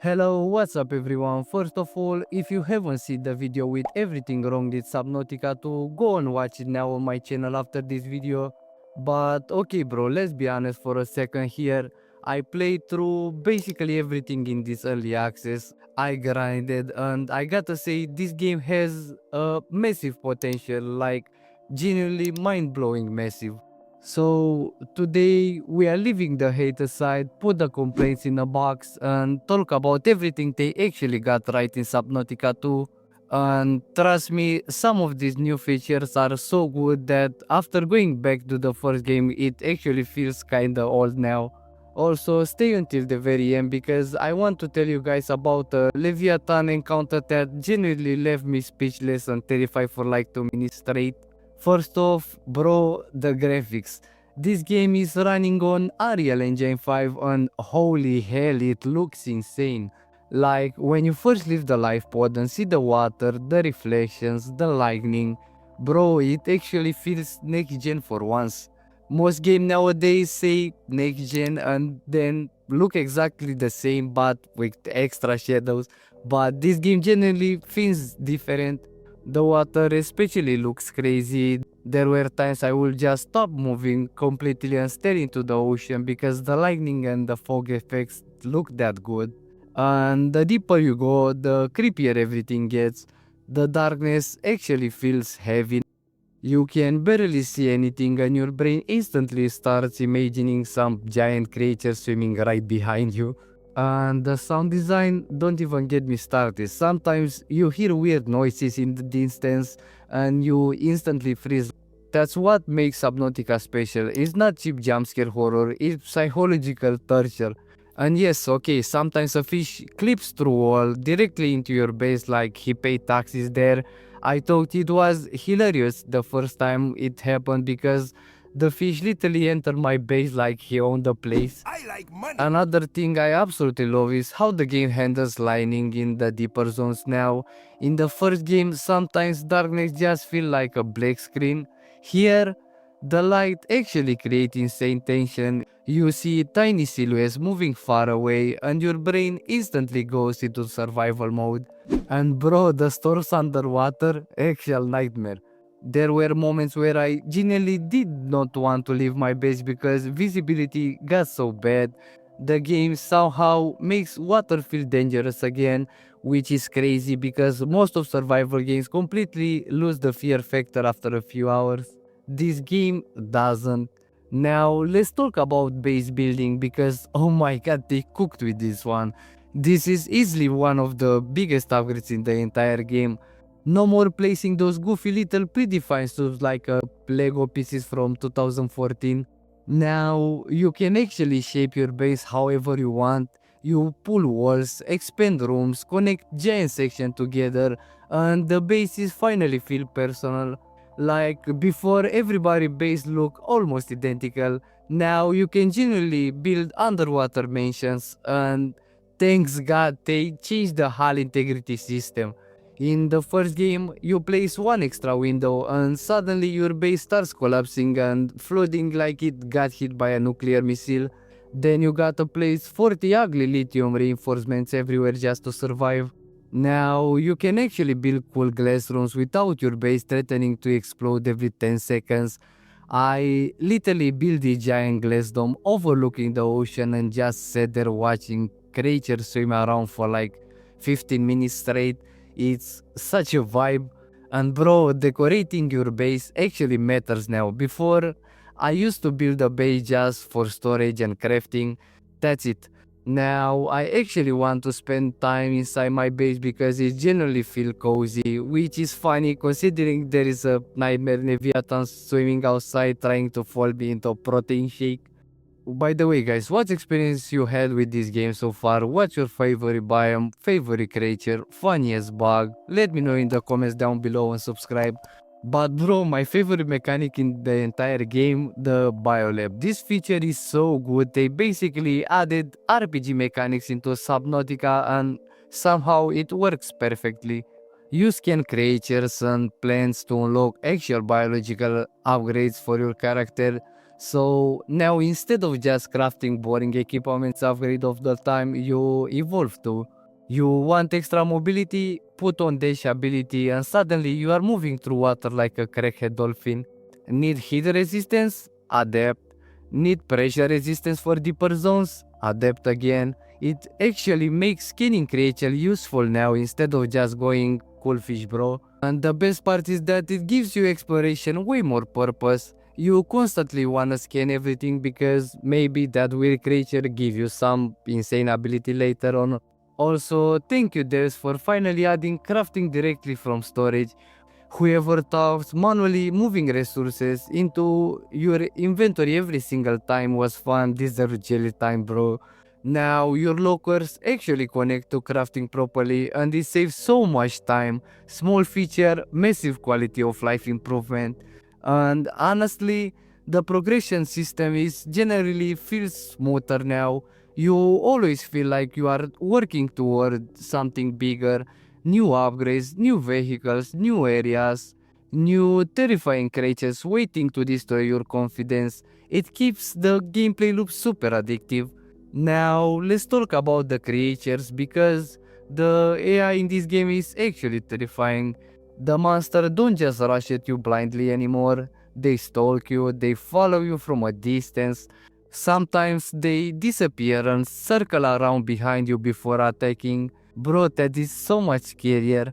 Hello, what's up everyone? First of all, if you haven't seen the video with everything wrong with Subnautica 2, go and watch it now on my channel after this video. But okay bro, let's be honest for a second here. I played through basically everything in this early access. I grinded and I gotta say this game has a massive potential, like genuinely mind-blowing massive. So today we are leaving the hate aside, put the complaints in a box and talk about everything they actually got right in Subnautica 2. And trust me, some of these new features are so good that after going back to the first game it actually feels kinda old now. Also stay until the very end because I want to tell you guys about a Leviathan encounter that genuinely left me speechless and terrified for like 2 minutes straight. First off, bro, the graphics. This game is running on Unreal Engine 5 and holy hell, it looks insane. Like when you first leave the life pod and see the water, the reflections, the lightning, bro, it actually feels next gen for once. Most games nowadays say next gen and then look exactly the same but with extra shadows, but this game generally feels different. The water especially looks crazy. There were times I would just stop moving completely and stare into the ocean because the lightning and the fog effects look that good. And the deeper you go, the creepier everything gets. The darkness actually feels heavy. You can barely see anything and your brain instantly starts imagining some giant creature swimming right behind you. And the sound design, don't even get me started. Sometimes you hear weird noises in the distance and you instantly freeze. That's what makes Subnautica special. It's not cheap jumpscare horror, it's psychological torture. And yes, okay, sometimes a fish clips through wall directly into your base like he paid taxes there. I thought it was hilarious the first time it happened because the fish literally entered my base like he owned the place. I like money. Another thing I absolutely love is how the game handles lighting in the deeper zones now. In the first game, sometimes darkness just feel like a black screen. Here, the light actually creates insane tension. You see tiny silhouettes moving far away and your brain instantly goes into survival mode. And bro, the storms underwater, actual nightmare. There were moments where I genuinely did not want to leave my base because visibility got so bad. The game somehow makes water feel dangerous again, which is crazy because most of survival games completely lose the fear factor after a few hours. This game doesn't. Now let's talk about base building because oh my god, they cooked with this one. This is easily one of the biggest upgrades in the entire game. No more placing those goofy little predefined stuff like Lego pieces from 2014. Now you can actually shape your base however you want. You pull walls, expand rooms, connect giant sections together, and the bases finally feel personal. Like before, everybody base look almost identical. Now you can genuinely build underwater mansions, and thanks God they changed the hull integrity system. In the first game, you place one extra window and suddenly your base starts collapsing and flooding like it got hit by a nuclear missile. Then you gotta place 40 ugly lithium reinforcements everywhere just to survive. Now you can actually build cool glass rooms without your base threatening to explode every 10 seconds. I literally built a giant glass dome overlooking the ocean and just sat there watching creatures swim around for like 15 minutes straight. It's such a vibe. And bro, decorating your base actually matters now. Before, I used to build a base just for storage and crafting. That's it. Now, I actually want to spend time inside my base because it generally feels cozy, which is funny considering there is a nightmare Leviathan swimming outside trying to fall me into a protein shake. By the way, guys, what experience you had with this game so far? What's your favorite biome, favorite creature, funniest bug? Let me know in the comments down below and subscribe. But bro, my favorite mechanic in the entire game, the Biolab. This feature is so good. They basically added RPG mechanics into Subnautica and somehow it works perfectly. You scan creatures and plants to unlock actual biological upgrades for your character. So now instead of just crafting boring equipments upgrade of the time, you evolve to. You want extra mobility, put on dash ability, and suddenly you are moving through water like a crackhead dolphin. Need heat resistance? Adapt. Need pressure resistance for deeper zones? Adapt again. It actually makes skinning creature useful now instead of just going cool fish bro. And the best part is that it gives you exploration way more purpose. You constantly wanna scan everything because maybe that weird creature give you some insane ability later on. Also, thank you devs for finally adding crafting directly from storage. Whoever thought manually moving resources into your inventory every single time was fun deserves jelly time bro. Now your lockers actually connect to crafting properly and it saves so much time. Small feature, massive quality of life improvement. And honestly, the progression system is generally feels smoother now. You always feel like you are working toward something bigger. New upgrades, new vehicles, new areas, new terrifying creatures waiting to destroy your confidence. It keeps the gameplay loop super addictive. Now, let's talk about the creatures because the AI in this game is actually terrifying. The monster don't just rush at you blindly anymore. They stalk you, they follow you from a distance. Sometimes they disappear and circle around behind you before attacking. Bro, that is so much scarier.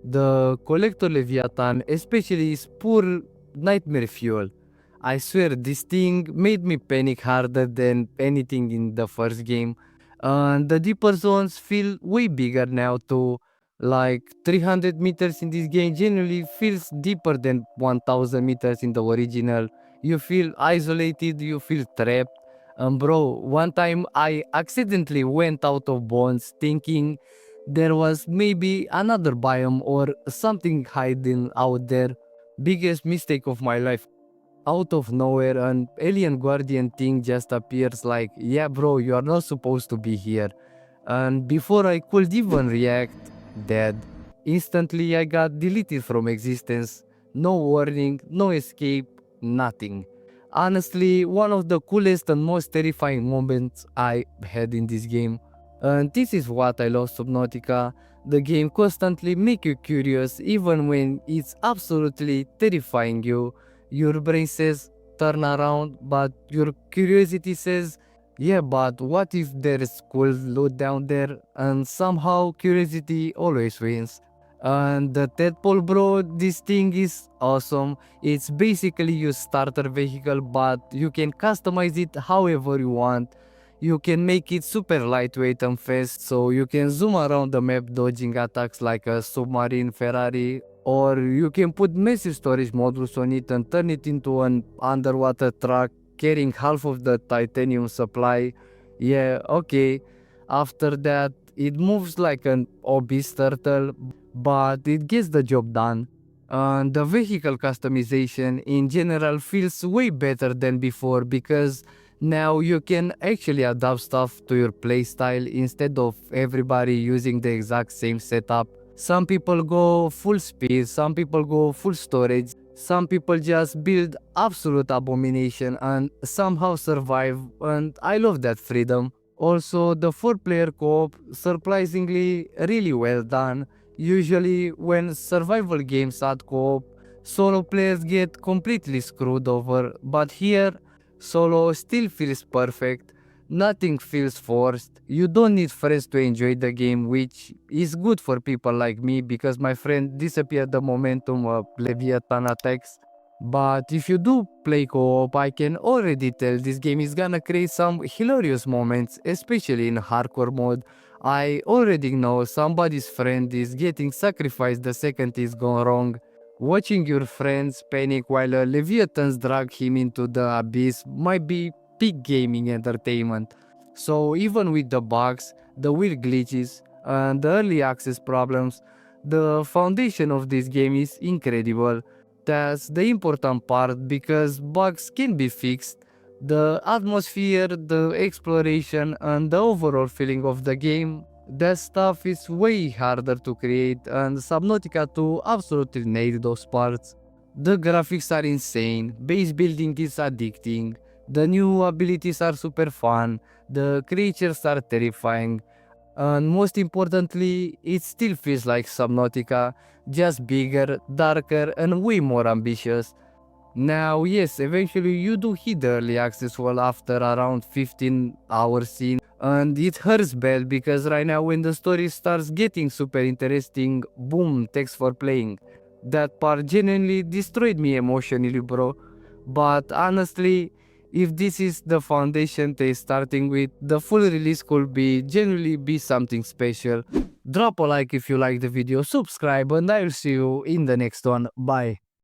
The collector Leviathan especially is pure nightmare fuel. I swear this thing made me panic harder than anything in the first game. And the deeper zones feel way bigger now too. Like 300 meters in this game generally feels deeper than 1000 meters in the original. You feel isolated, you feel trapped. And bro, one time I accidentally went out of bounds thinking there was maybe another biome or something hiding out there. Biggest mistake of my life. Out of nowhere, an alien guardian thing just appears like, yeah, bro, you are not supposed to be here. And before I could even react, dead. Instantly, I got deleted from existence. No warning, no escape, nothing. Honestly, one of the coolest and most terrifying moments I had in this game. And this is what I love Subnautica. The game constantly make you curious even when it's absolutely terrifying you. Your brain says turn around, but your curiosity says yeah, but what if there is cool loot down there? And somehow curiosity always wins. And the Tadpole bro, this thing is awesome. It's basically your starter vehicle, but you can customize it however you want. You can make it super lightweight and fast, so you can zoom around the map dodging attacks like a submarine Ferrari, or you can put massive storage modules on it and turn it into an underwater truck carrying half of the titanium supply. Yeah, okay. After that, it moves like an obese turtle, but it gets the job done. And the vehicle customization in general feels way better than before because now you can actually adapt stuff to your playstyle instead of everybody using the exact same setup. Some people go full speed, some people go full storage, some people just build absolute abomination and somehow survive, and I love that freedom. Also, the 4-player co-op surprisingly really well done. Usually when survival games add co-op, solo players get completely screwed over, but here solo still feels perfect. Nothing feels forced. You don't need friends to enjoy the game, which is good for people like me because my friend disappeared the momentum of Leviathan attacks. But if you do play co-op, I can already tell this game is gonna create some hilarious moments, especially in hardcore mode. I already know somebody's friend is getting sacrificed the second it's gone wrong. Watching your friends panic while a Leviathans drag him into the abyss might be peak gaming entertainment. So even with the bugs, the weird glitches, and the early access problems, the foundation of this game is incredible. That's the important part because bugs can be fixed. The atmosphere, the exploration, and the overall feeling of the game, that stuff is way harder to create, and Subnautica 2 absolutely nailed those parts. The graphics are insane, base building is addicting, the new abilities are super fun, the creatures are terrifying, And most importantly, it still feels like Subnautica, just bigger, darker, and way more ambitious. Now, yes, eventually you do hit the early access wall after around 15 hours in, and it hurts bad because right now when the story starts getting super interesting, boom, thanks for playing. That part genuinely destroyed me emotionally, bro. But honestly, if this is the foundation they're starting with, the full release could be genuinely be something special. Drop a like if you like the video, subscribe, and I will see you in the next one. Bye.